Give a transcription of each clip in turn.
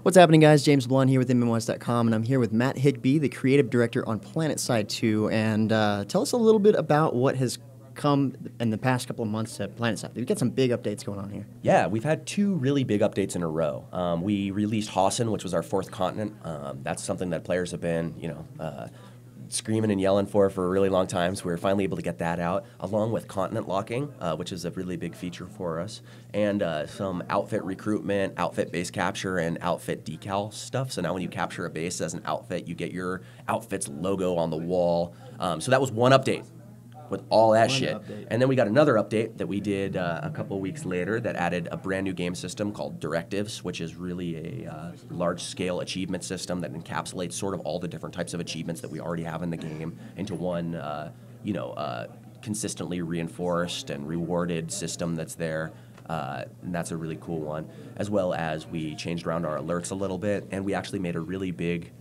What's happening, guys? James Blunt here with MMOHuts.com, and I'm here with Matt Higbee, the creative director on PlanetSide 2. And tell us a little bit about what has come in the past couple of months at PlanetSide. We've got some big updates going on here. Yeah, we've had two really big updates in a row. We released Hossin, which was our fourth continent. That's something that players have been, screaming and yelling for a really long time, so we were finally able to get that out, along with continent locking, which is a really big feature for us, and some outfit recruitment, outfit base capture, and outfit decal stuff. So now when you capture a base as an outfit, you get your outfit's logo on the wall. So that was one update with all that shit. And then we got another update that we did a couple of weeks later that added a brand new game system called Directives, which is really a large-scale achievement system that encapsulates sort of all the different types of achievements that we already have in the game into one, consistently reinforced and rewarded system that's there. And that's a really cool one. As well as we changed around our alerts a little bit, and we actually made a really big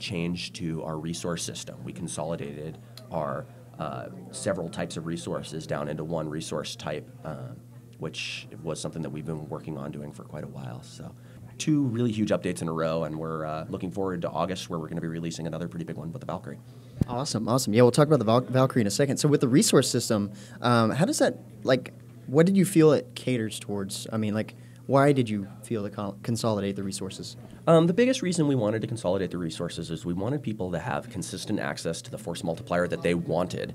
change to our resource system. We consolidated our several types of resources down into one resource type, which was something that we've been working on doing for quite a while. So two really huge updates in a row, and we're looking forward to August, where we're going to be releasing another pretty big one with the Valkyrie. Awesome. Yeah, we'll talk about the Valkyrie in a second. So with the resource system, how does that, what did you feel it caters towards? I mean, why did you feel to consolidate the resources? The biggest reason we wanted to consolidate the resources is we wanted people to have consistent access to the force multiplier that they wanted.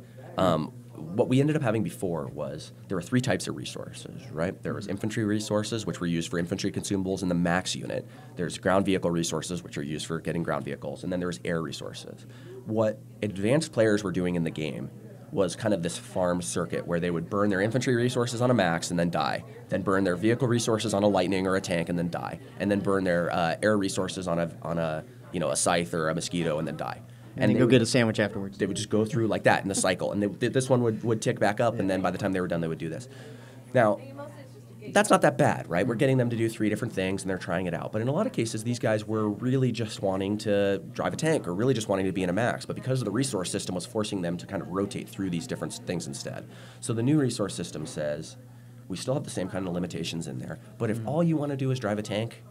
What we ended up having before was there were three types of resources, right? There was infantry resources, which were used for infantry consumables in the max unit. There's ground vehicle resources, which are used for getting ground vehicles. And then there's air resources. What advanced players were doing in the game was kind of this farm circuit where they would burn their infantry resources on a max and then die, then burn their vehicle resources on a lightning or a tank and then die, and then burn their air resources on a scythe or a mosquito and then die. And then go get a sandwich afterwards. They would just go through like that in a cycle, and this one would tick back up, and then by the time they were done, they would do this. Now, that's not that bad, right? We're getting them to do three different things, and they're trying it out. But in a lot of cases, these guys were really just wanting to drive a tank or really just wanting to be in a max. But because of the resource system was forcing them to kind of rotate through these different things instead. So the new resource system says, we still have the same kind of limitations in there, but if all you want to do is drive a tank,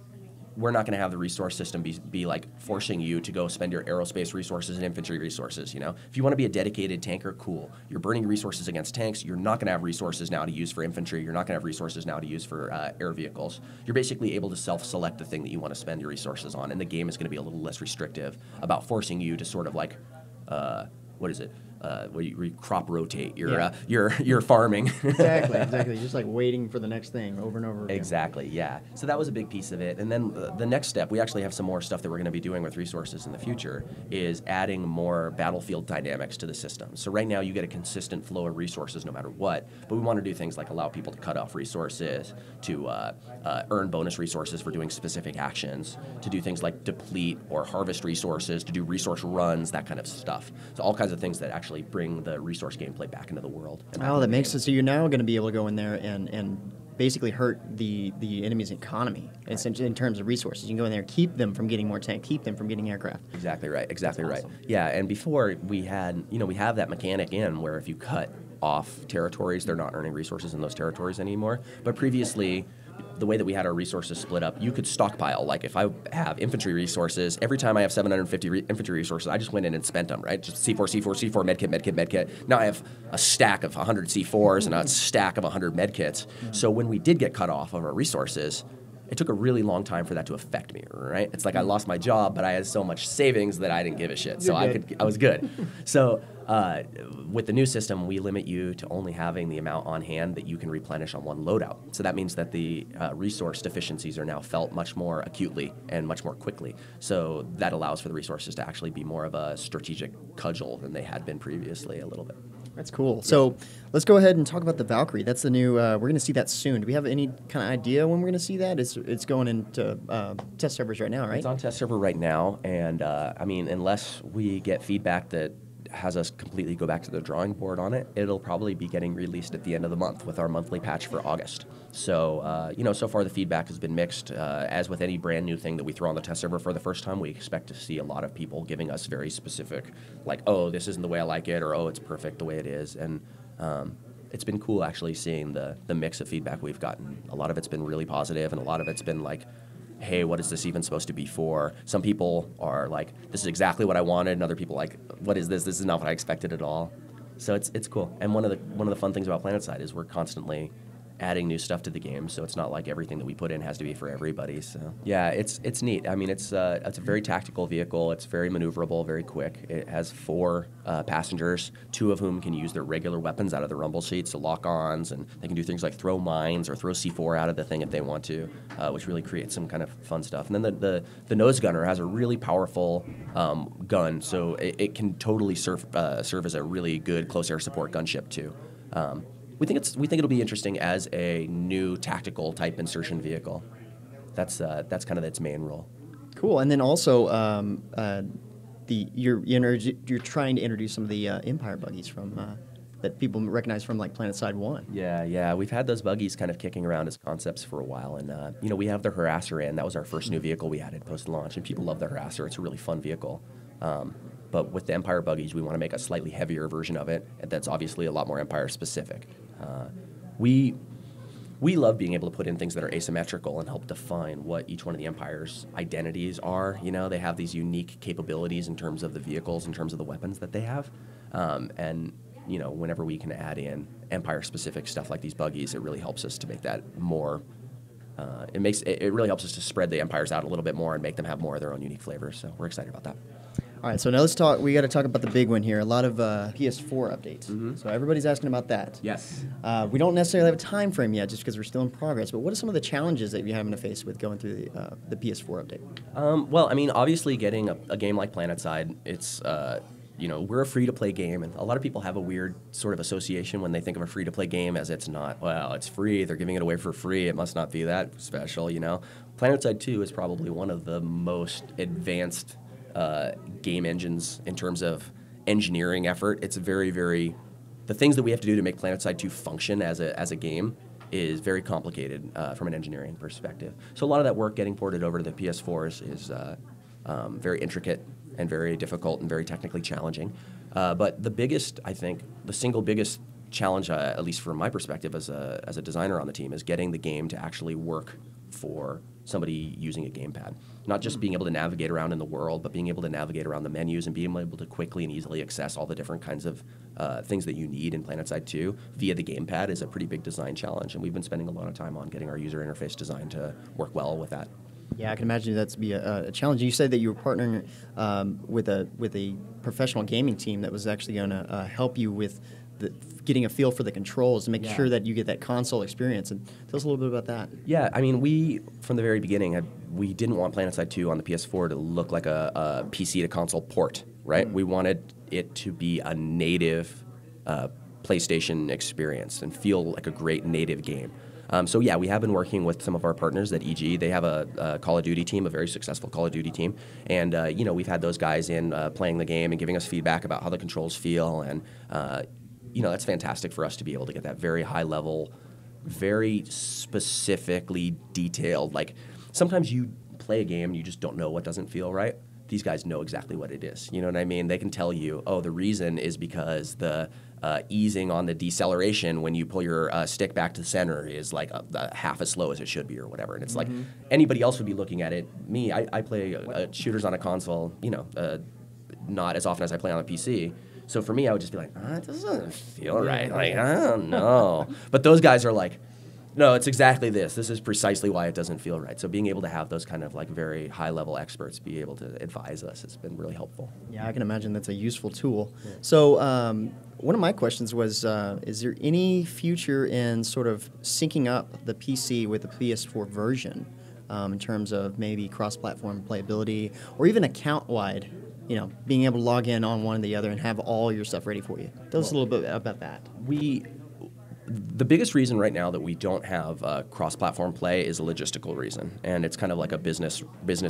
we're not going to have the resource system be like forcing you to go spend your aerospace resources and infantry resources, If you want to be a dedicated tanker, cool. You're burning resources against tanks. You're not going to have resources now to use for infantry. You're not going to have resources now to use for air vehicles. You're basically able to self-select the thing that you want to spend your resources on, and the game is going to be a little less restrictive about forcing you to sort of where you crop rotate your farming. Exactly. Just like waiting for the next thing over and over again. Exactly, yeah. So that was a big piece of it. And then the next step, we actually have some more stuff that we're going to be doing with resources in the future, is adding more battlefield dynamics to the system. So right now you get a consistent flow of resources no matter what, but we want to do things like allow people to cut off resources, to earn bonus resources for doing specific actions, to do things like deplete or harvest resources, to do resource runs, that kind of stuff. So all kinds of things that actually bring the resource gameplay back into the world. Oh, that makes sense. So you're now going to be able to go in there and basically hurt the enemy's economy in terms of resources. You can go in there, keep them from getting more tank, keep them from getting aircraft. Exactly right. That's right. Awesome. Yeah, and before we had, we have that mechanic in where if you cut off territories, they're not earning resources in those territories anymore. But previously, the way that we had our resources split up, you could stockpile. Like if I have infantry resources, every time I have 750 infantry resources, I just went in and spent them, right? Just C4, medkit. Now I have a stack of 100 C4s and a stack of 100 medkits. So when we did get cut off of our resources, it took a really long time for that to affect me, right? It's like I lost my job, but I had so much savings that I didn't give a shit. So I was good. So with the new system, we limit you to only having the amount on hand that you can replenish on one loadout. So that means that the resource deficiencies are now felt much more acutely and much more quickly. So that allows for the resources to actually be more of a strategic cudgel than they had been previously a little bit. That's cool. So let's go ahead and talk about the Valkyrie. That's the new, we're going to see that soon. Do we have any kind of idea when we're going to see that? It's going into test servers right now, right? It's on test server right now, and unless we get feedback that has us completely go back to the drawing board on it, it'll probably be getting released at the end of the month with our monthly patch for August. So, so far the feedback has been mixed. As with any brand new thing that we throw on the test server for the first time, we expect to see a lot of people giving us very specific, like, oh, this isn't the way I like it, or oh, it's perfect the way it is. And it's been cool actually seeing the mix of feedback we've gotten. A lot of it's been really positive, and a lot of it's been like, hey, what is this even supposed to be for? Some people are like, this is exactly what I wanted, and other people like, what is this? This is not what I expected at all. So it's cool. And one of the fun things about PlanetSide is we're constantly adding new stuff to the game, so it's not like everything that we put in has to be for everybody. So yeah, it's neat. I mean, it's a very tactical vehicle. It's very maneuverable, very quick. It has 4 passengers, 2 of whom can use their regular weapons out of the rumble seats, so lock-ons, and they can do things like throw mines or throw C4 out of the thing if they want to, which really creates some kind of fun stuff. And then the nose gunner has a really powerful gun, so it can totally serve as a really good close air support gunship too. We think it'll be interesting as a new tactical type insertion vehicle. That's kind of its main role. Cool. And then also, you're trying to introduce some of the Empire Buggies from that people recognize from like PlanetSide 1. Yeah. We've had those buggies kind of kicking around as concepts for a while, and we have the Harasser in. That was our first new vehicle we added post launch, and people love the Harasser. It's a really fun vehicle. But with the Empire Buggies, we want to make a slightly heavier version of it, and that's obviously a lot more Empire specific. We love being able to put in things that are asymmetrical and help define what each one of the Empire's identities are. They have these unique capabilities in terms of the vehicles, in terms of the weapons that they have. And whenever we can add in Empire-specific stuff like these buggies, it really helps us to make that more. It really helps us to spread the Empires out a little bit more and make them have more of their own unique flavors. So we're excited about that. All right, so now let's talk. We got to talk about the big one here. A lot of PS4 updates. Mm-hmm. So everybody's asking about that. Yes. We don't necessarily have a time frame yet, just because we're still in progress. But what are some of the challenges that you're having to face with going through the PS4 update? Well, I mean, obviously, getting a game like PlanetSide, it's we're a free-to-play game, and a lot of people have a weird sort of association when they think of a free-to-play game as it's not. Well, it's free. They're giving it away for free. It must not be that special, PlanetSide 2 is probably one of the most advanced game engines in terms of engineering effort. It's very, very... The things that we have to do to make PlanetSide 2 function as a game is very complicated from an engineering perspective. So a lot of that work getting ported over to the PS4 is very intricate and very difficult and very technically challenging. But the single biggest challenge, at least from my perspective as a designer on the team, is getting the game to actually work for somebody using a gamepad. Not just being able to navigate around in the world, but being able to navigate around the menus and being able to quickly and easily access all the different kinds of things that you need in PlanetSide 2 via the gamepad is a pretty big design challenge, and we've been spending a lot of time on getting our user interface design to work well with that. Yeah, I can imagine that's be a challenge. You said that you were partnering with a professional gaming team that was actually going to help you with getting a feel for the controls to make sure that you get that console experience. And tell us a little bit about that. Yeah, I mean, we, from the very beginning, we didn't want PlanetSide 2 on the PS4 to look like a PC to console port, right? Mm-hmm. We wanted it to be a native PlayStation experience and feel like a great native game. So yeah, we have been working with some of our partners at EG. They have a Call of Duty team, a very successful Call of Duty team, and we've had those guys in playing the game and giving us feedback about how the controls feel, and that's fantastic for us to be able to get that very high level, very specifically detailed. Like sometimes you play a game and you just don't know what doesn't feel right. These guys know exactly what it is. You know what I mean? They can tell you, oh, the reason is because the easing on the deceleration when you pull your stick back to the center is like half as slow as it should be or whatever. And it's like anybody else would be looking at it. Me, I play shooters on a console, not as often as I play on a PC. So for me, I would just be like, it doesn't feel right. Like, I don't know. But those guys are like, no, it's exactly this. This is precisely why it doesn't feel right. So being able to have those kind of like very high-level experts be able to advise us has been really helpful. Yeah, I can imagine that's a useful tool. Yeah. So one of my questions was, is there any future in sort of syncing up the PC with the PS4 version in terms of maybe cross-platform playability or even account-wide, being able to log in on one or the other and have all your stuff ready for you? Tell us a little bit about that. The biggest reason right now that we don't have cross-platform play is a logistical reason, and it's kind of like a business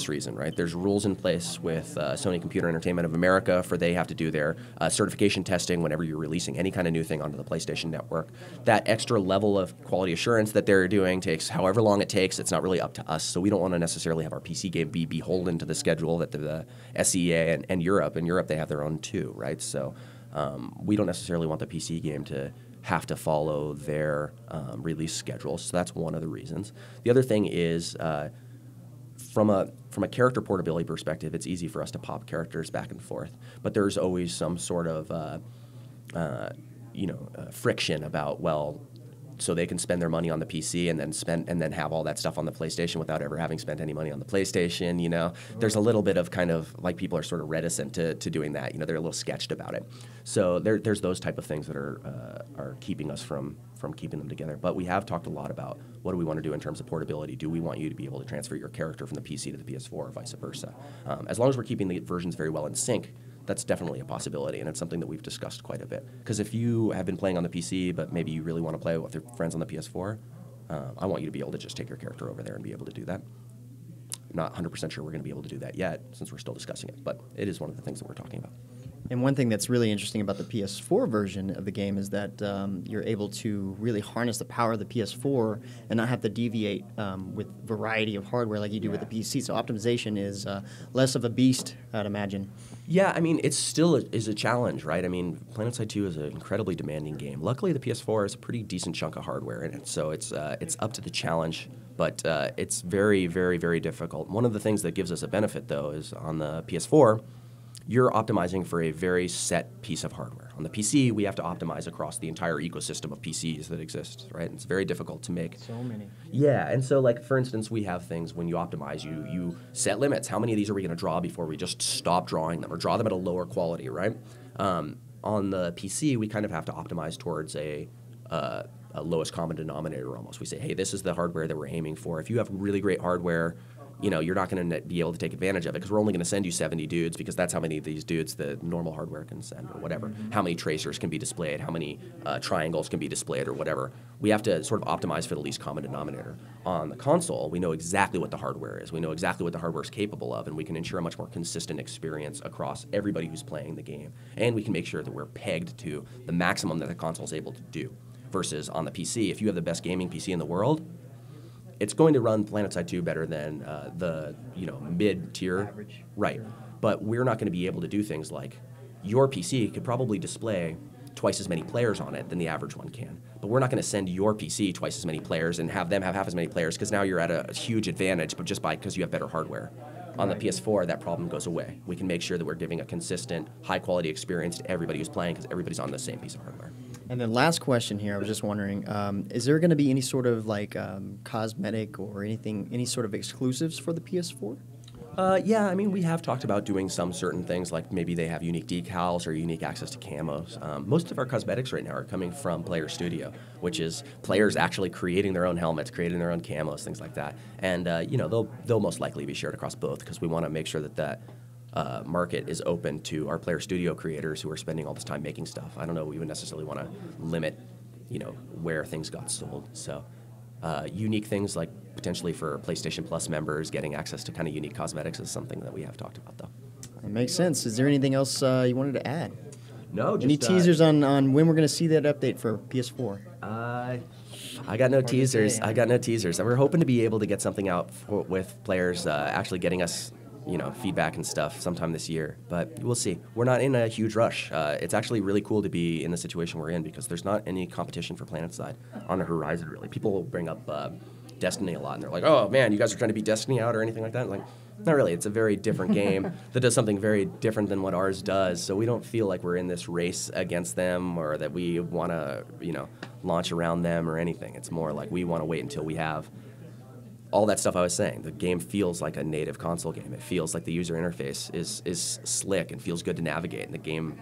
reason, right? There's rules in place with Sony Computer Entertainment of America for they have to do their certification testing whenever you're releasing any kind of new thing onto the PlayStation Network. That extra level of quality assurance that they're doing takes however long it takes. It's not really up to us, so we don't want to necessarily have our PC game be beholden to the schedule that the SEA and Europe. In Europe, they have their own too, right? So we don't necessarily want the PC game to have to follow their release schedule. So that's one of the reasons. The other thing is from a character portability perspective, it's easy for us to pop characters back and forth. But there's always some sort of friction about, well, so they can spend their money on the PC and then have all that stuff on the PlayStation without ever having spent any money on the PlayStation. There's a little bit of kind of like people are sort of reticent to doing that. They're a little sketched about it. So there's those type of things that are keeping us from keeping them together. But we have talked a lot about what do we want to do in terms of portability. Do we want you to be able to transfer your character from the PC to the PS4 or vice versa? As long as we're keeping the versions very well in sync, that's definitely a possibility, and it's something that we've discussed quite a bit. Because if you have been playing on the PC, but maybe you really want to play with your friends on the PS4, I want you to be able to just take your character over there and be able to do that. I'm not 100% sure we're going to be able to do that yet, since we're still discussing it, but it is one of the things that we're talking about. And one thing that's really interesting about the PS4 version of the game is that you're able to really harness the power of the PS4 and not have to deviate with variety of hardware like you do with the PC. So optimization is less of a beast, I'd imagine. Yeah, I mean, it still is a challenge, right? I mean, PlanetSide 2 is an incredibly demanding game. Luckily, the PS4 has a pretty decent chunk of hardware in it, so it's up to the challenge, but it's very, very, very difficult. One of the things that gives us a benefit, though, is on the PS4, you're optimizing for a very set piece of hardware. On the PC, we have to optimize across the entire ecosystem of PCs that exists, right? And it's very difficult to make. So many. Yeah, and so like for instance, we have things when you optimize, you set limits. How many of these are we going to draw before we just stop drawing them or draw them at a lower quality, right? On the PC, we kind of have to optimize towards a lowest common denominator almost. We say, hey, this is the hardware that we're aiming for. If you have really great hardware, you're not going to be able to take advantage of it because we're only going to send you 70 dudes because that's how many of these dudes the normal hardware can send or whatever. How many tracers can be displayed, how many triangles can be displayed or whatever. We have to sort of optimize for the least common denominator. On the console, we know exactly what the hardware is. We know exactly what the hardware is capable of, and we can ensure a much more consistent experience across everybody who's playing the game. And we can make sure that we're pegged to the maximum that the console is able to do. Versus on the PC, if you have the best gaming PC in the world, it's going to run PlanetSide 2 better than the mid-tier. Average. Right. Sure. But we're not going to be able to do things like your PC could probably display twice as many players on it than the average one can. But we're not going to send your PC twice as many players and have them have half as many players because now you're at a huge advantage, but just because you have better hardware. On the PS4, that problem goes away. We can make sure that we're giving a consistent, high-quality experience to everybody who's playing because everybody's on the same piece of hardware. And then last question here, I was just wondering, is there going to be any sort of like cosmetic or any sort of exclusives for the PS4? Yeah, I mean, we have talked about doing some certain things, like maybe they have unique decals or unique access to camos. Most of our cosmetics right now are coming from Player Studio, which is players actually creating their own helmets, creating their own camos, things like that. And they'll most likely be shared across both because we want to make sure that market is open to our Player Studio creators who are spending all this time making stuff. I don't know we would necessarily want to limit, where things got sold. So unique things like potentially for PlayStation Plus members getting access to kind of unique cosmetics is something that we have talked about, though. It makes sense. Is there anything else you wanted to add? No, just... Any teasers on when we're going to see that update for PS4? I got no teasers. I got no teasers. We're hoping to be able to get something out with players actually getting us feedback and stuff sometime this year, but we'll see. We're not in a huge rush. It's actually really cool to be in the situation we're in because there's not any competition for PlanetSide on the horizon, really. People will bring up Destiny a lot, and they're like, oh, man, you guys are trying to beat Destiny out or anything like that? Like, not really. It's a very different game that does something very different than what ours does, so we don't feel like we're in this race against them or that we want to, launch around them or anything. It's more like we want to wait until we have all that stuff I was saying. The game feels like a native console game. It feels like the user interface is slick and feels good to navigate. And the game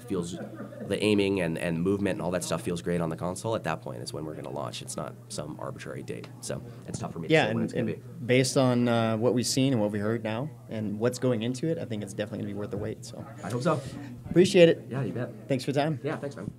feels, the aiming and movement and all that stuff feels great on the console. At that point is when we're going to launch. It's not some arbitrary date. So it's tough for me to say when it's going to be. Based on what we've seen and what we heard now and what's going into it, I think it's definitely going to be worth the wait. So I hope so. Appreciate it. Yeah, you bet. Thanks for your time. Yeah, thanks, man.